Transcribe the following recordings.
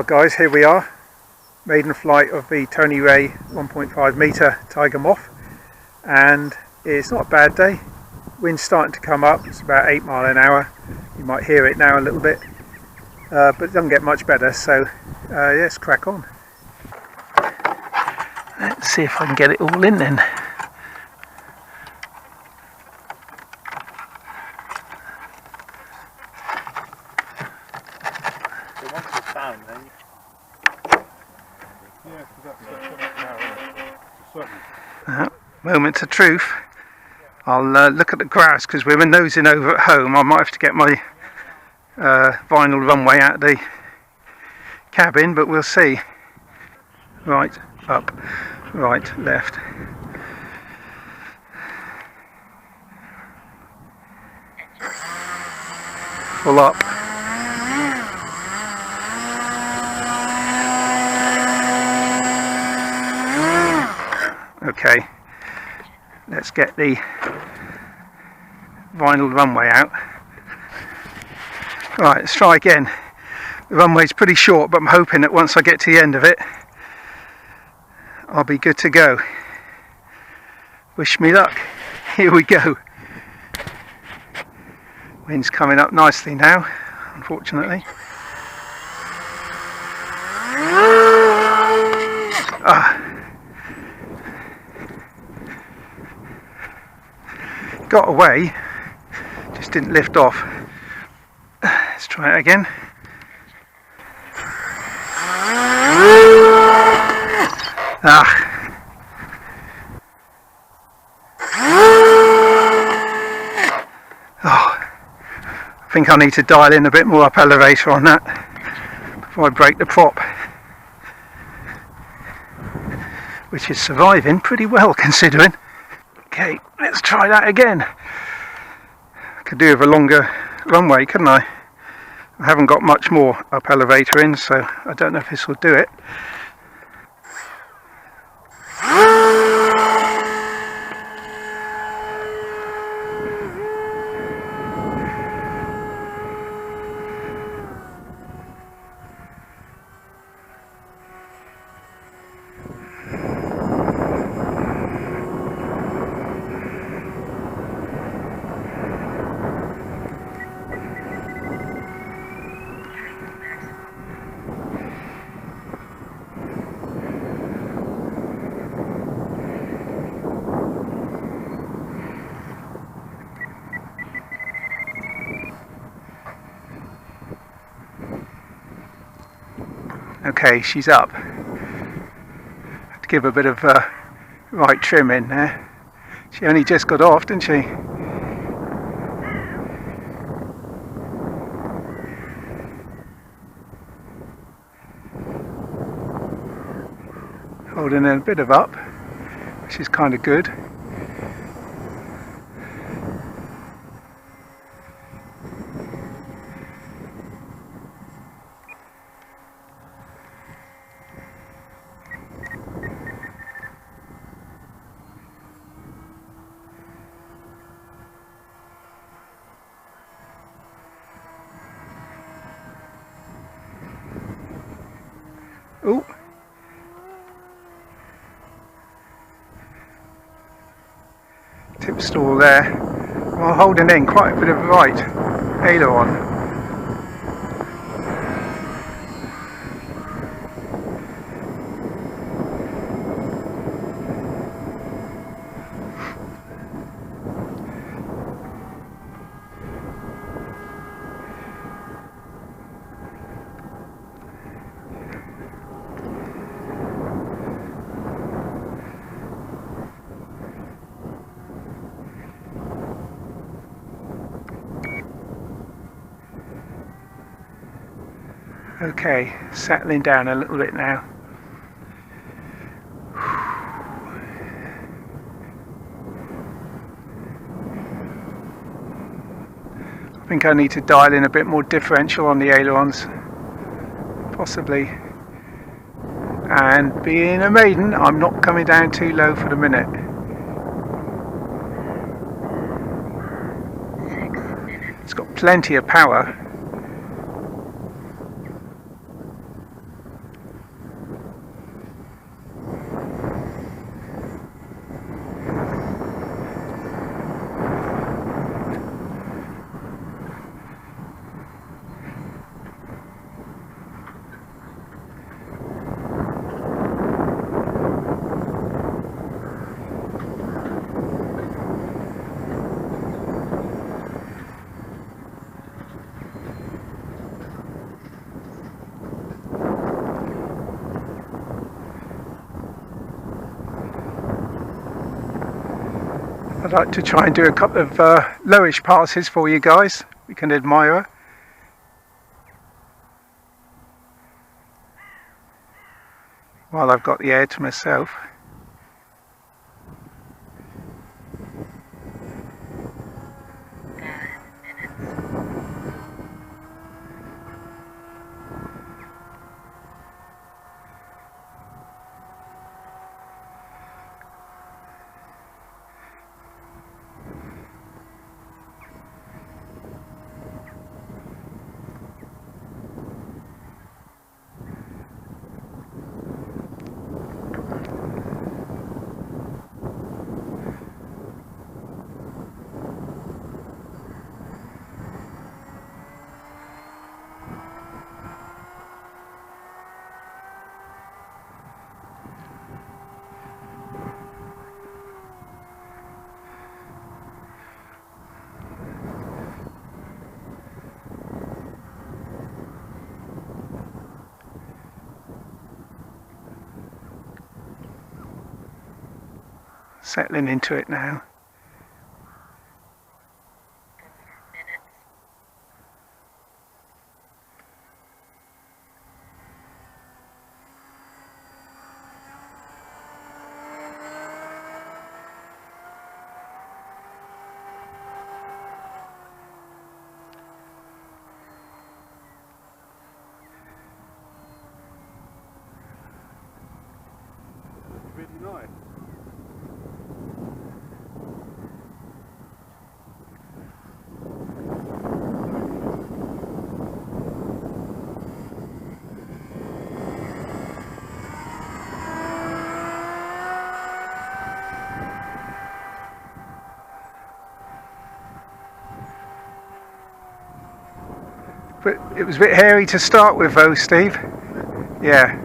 Well guys, here we are, maiden flight of the Tony Ray 1.5 metre Tiger Moth, and it's not a bad day. Wind's starting to come up, it's about 8 miles an hour. You might hear it now a little bit, but it doesn't get much better, so let's crack on. Let's see if I can get it all in then. Moment of truth. I'll look at the grass because we were nosing over at home. I might have to get my vinyl runway out of the cabin, but we'll see. Right, up, right, left. Full up. Okay, let's get the vinyl runway out. Right, let's try again. The runway's pretty short, but I'm hoping that once I get to the end of it, I'll be good to go. Wish me luck. Here we go. Wind's coming up nicely now, unfortunately. Got away, just didn't lift off. Let's try it again. I think I need to dial in a bit more up elevator on that before I break the prop, which is surviving pretty well considering. Okay, let's try that again. I could do with a longer runway, couldn't I? I haven't got much more up elevator in, so I don't know if this will do it. Okay, she's up. Have to give a bit of right trim in there. She only just got off, didn't she? Holding in a bit of up, which is kind of good. Oh, tip stall there. While holding in quite a bit of right aileron. Okay, settling down a little bit now. I think I need to dial in a bit more differential on the ailerons, possibly. And being a maiden, I'm not coming down too low for the minute. It's got plenty of power. I'd like to try and do a couple of lowish passes for you guys. We can admire. While I've got the air to myself. Settling into it now. Really nice. But it was a bit hairy to start with though, Steve. Yeah.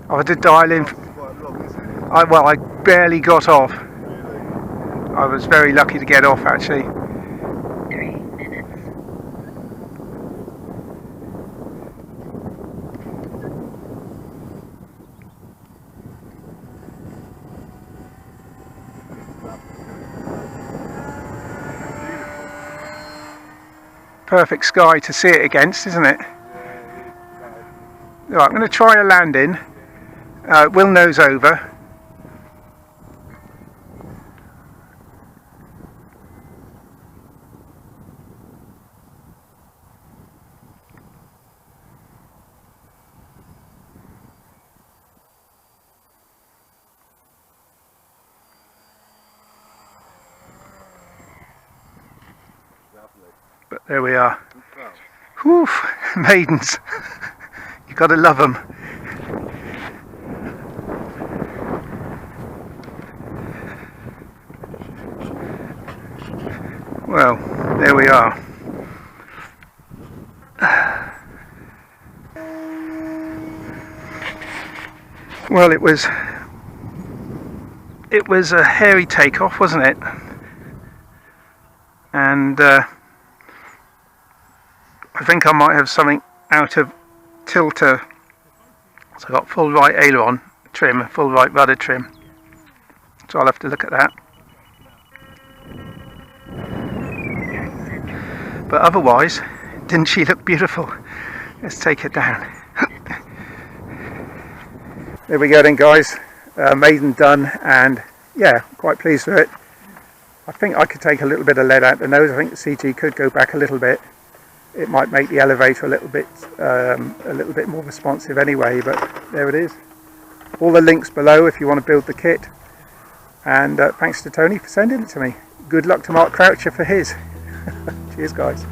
I had to dial in. Quite long, isn't it? Well, I barely got off. Really? I was very lucky to get off actually. 3 minutes. Perfect sky to see it against, isn't it? Right, I'm going to try a landing. We'll nose over. But there we are. Whew, maidens. You got to love them. Well, there we are. Well, it was a hairy takeoff, wasn't it? And I think I might have something out of tilter. So I've got full right aileron trim, full right rudder trim. So I'll have to look at that. But otherwise, didn't she look beautiful? Let's take her down. There we go then, guys. Maiden done, and yeah, quite pleased with it. I think I could take a little bit of lead out the nose. I think the CG could go back a little bit. It might make the elevator a little bit more responsive anyway, but there it is. All the links below if you want to build the kit. And thanks to Tony for sending it to me. Good luck to Mark Croucher for his. Cheers, guys.